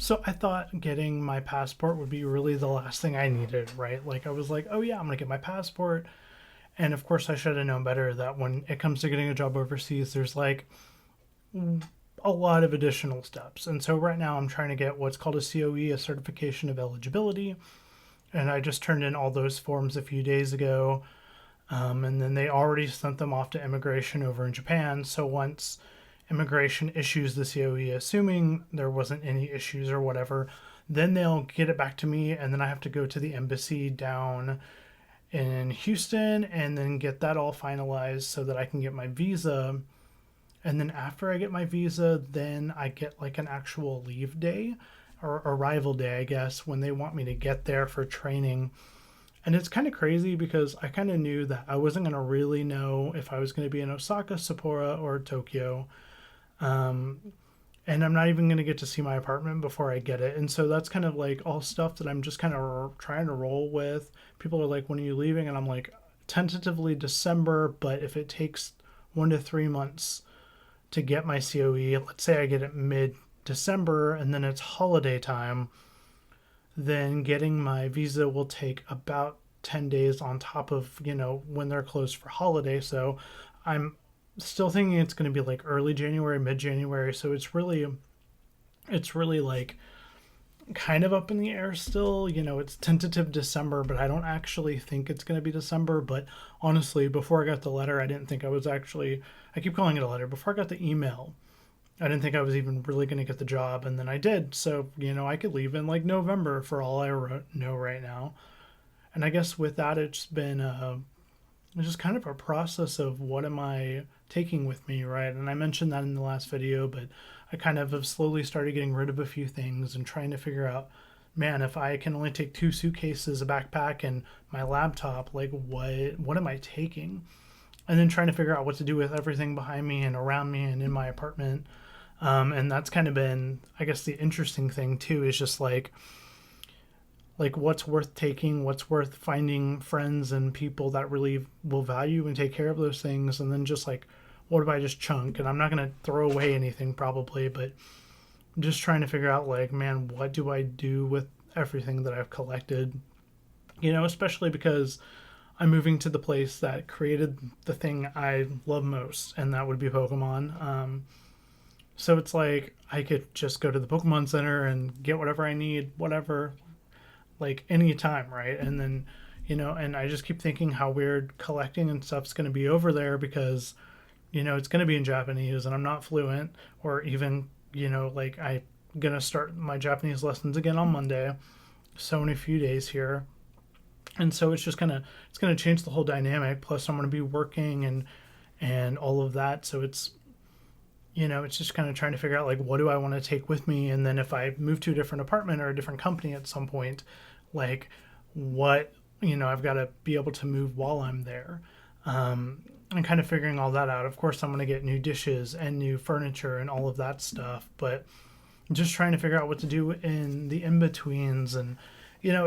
So I thought getting my passport would be really the last thing I needed, right? Like I was like, oh yeah, I'm gonna get my passport. And of course I should have known better that when it comes to getting a job overseas, there's like a lot of additional steps. And so right now I'm trying to get what's called a COE, a certification of eligibility. And I just turned in all those forms a few days ago. And then they already sent them off to immigration over in Japan. So once immigration issues the COE, assuming there wasn't any issues or whatever, then they'll get it back to me, and then I have to go to the embassy down in Houston and then get that all finalized so that I can get my visa. And then after I get my visa, then I get like an actual leave day or arrival day, I guess, when they want me to get there for training. And it's kind of crazy because I kind of knew that I wasn't going to really know if I was going to be in Osaka, Sapporo, or Tokyo. Um, and I'm not even going to get to see my apartment before I get it. And so that's kind of like all stuff that I'm just kind of trying to roll with. People are like, when are you leaving? And I'm like, tentatively December, but if it takes 1 to 3 months to get my COE, let's say I get it mid December and then it's holiday time, then getting my visa will take about 10 days on top of, when they're closed for holiday. So I'm still thinking it's going to be like early January, mid January. So it's really like kind of up in the air still. It's tentative December, but I don't actually think it's going to be December. But honestly, before I got the letter, I didn't think I was actually, I keep calling it a letter. Before I got the email, I didn't think I was even really going to get the job. And then I did. So, I could leave in like November for all I know right now. And I guess with that, it's been just kind of a process of what am I taking with me, right? And I mentioned that in the last video, but I kind of have slowly started getting rid of a few things and trying to figure out, man, if I can only take 2 suitcases, a backpack, and my laptop, like what am I taking? And then trying to figure out what to do with everything behind me and around me and in my apartment. And that's kind of been, I guess, the interesting thing too, is just like what's worth taking, what's worth finding friends and people that really will value and take care of those things, and then just like what do I just chunk? And I'm not going to throw away anything probably, but just trying to figure out like, man, what do I do with everything that I've collected? Especially because I'm moving to the place that created the thing I love most, and that would be Pokemon. So it's like I could just go to the Pokemon Center and get whatever I need, whatever, like any time, right? And then, and I just keep thinking how weird collecting and stuff's going to be over there because, it's going to be in Japanese and I'm not fluent, or even, like I'm going to start my Japanese lessons again on Monday. So in a few days here. And so it's going to change the whole dynamic. Plus I'm going to be working and all of that. So it's just kind of trying to figure out like what do I want to take with me, and then if I move to a different apartment or a different company at some point, like what I've got to be able to move while I'm there, and kind of figuring all that out. Of course, I'm going to get new dishes and new furniture and all of that stuff, but just trying to figure out what to do in the in betweens, and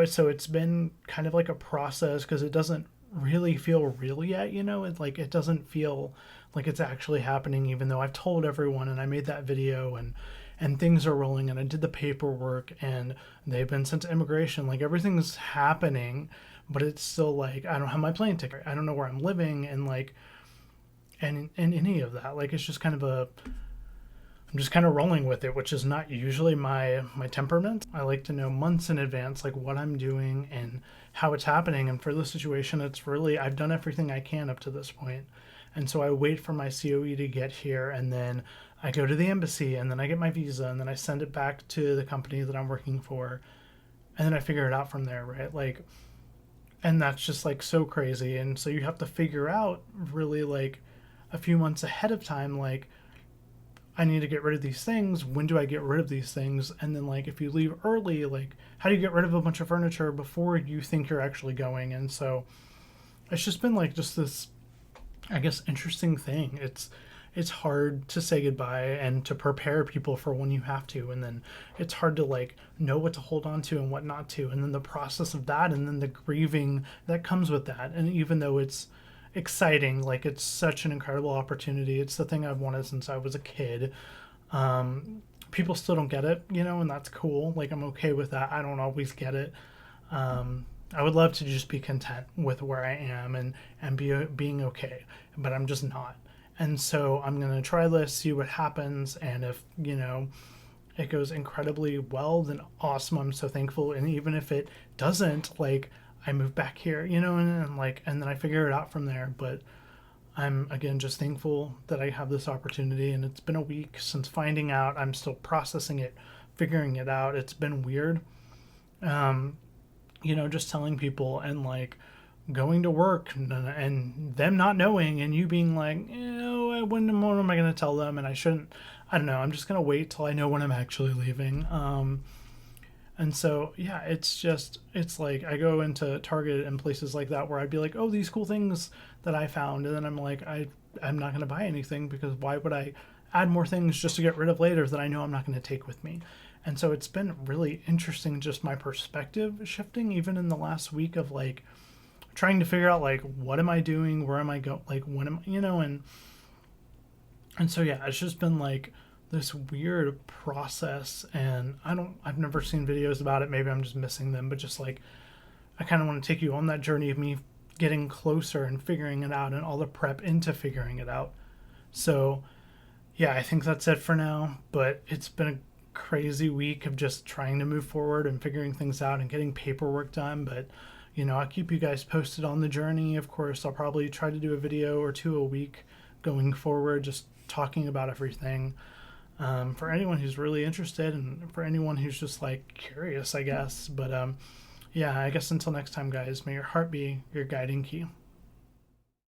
so it's been kind of like a process because it doesn't really feel real yet. It doesn't feel like it's actually happening, even though I've told everyone and I made that video and things are rolling and I did the paperwork and they've been sent to immigration. Like everything's happening, but it's still like I don't have my plane ticket. I don't know where I'm living, and like and any of that. Like it's just kind of I'm just kind of rolling with it, which is not usually my temperament. I like to know months in advance like what I'm doing and how it's happening. And for this situation, it's really I've done everything I can up to this point. And so I wait for my COE to get here, and then I go to the embassy, and then I get my visa, and then I send it back to the company that I'm working for, and then I figure it out from there, right? Like, and that's just like so crazy. And so you have to figure out really like a few months ahead of time, like I need to get rid of these things. When do I get rid of these things? And then like if you leave early, like how do you get rid of a bunch of furniture before you think you're actually going? And so it's just been like just this, I guess, interesting thing. It's hard to say goodbye and to prepare people for when you have to, and then it's hard to like know what to hold on to and what not to, and then the process of that, and then the grieving that comes with that. And even though it's exciting, like it's such an incredible opportunity, it's the thing I've wanted since I was a kid. people still don't get it, and that's cool. Like, I'm okay with that. I don't always get it. I would love to just be content with where I am and being okay, but I'm just not. And so I'm gonna try this, see what happens, and if it goes incredibly well, then awesome. I'm so thankful. And even if it doesn't, like, I move back here, and then I figure it out from there. But I'm again just thankful that I have this opportunity, and it's been a week since finding out. I'm still processing it, figuring it out. It's been weird. Um, just telling people and like going to work and them not knowing and you being like, when am I going to tell them? And I shouldn't, I don't know. I'm just going to wait till I know when I'm actually leaving. And so, yeah, it's like I go into Target and places like that where I'd be like, oh, these cool things that I found. And then I'm like, I'm not going to buy anything because why would I add more things just to get rid of later that I know I'm not going to take with me? And so it's been really interesting, just my perspective shifting, even in the last week of like trying to figure out like, what am I doing? Where am I going? Like, when am and so, yeah, it's just been like this weird process, and I've never seen videos about it. Maybe I'm just missing them, but just like, I kind of want to take you on that journey of me getting closer and figuring it out and all the prep into figuring it out. So, yeah, I think that's it for now, but it's been a crazy week of just trying to move forward and figuring things out and getting paperwork done. But I'll keep you guys posted on the journey. Of course, I'll probably try to do a video or two a week going forward, just talking about everything, for anyone who's really interested and for anyone who's just like curious, I guess. But yeah, I guess until next time, guys, may your heart be your guiding key.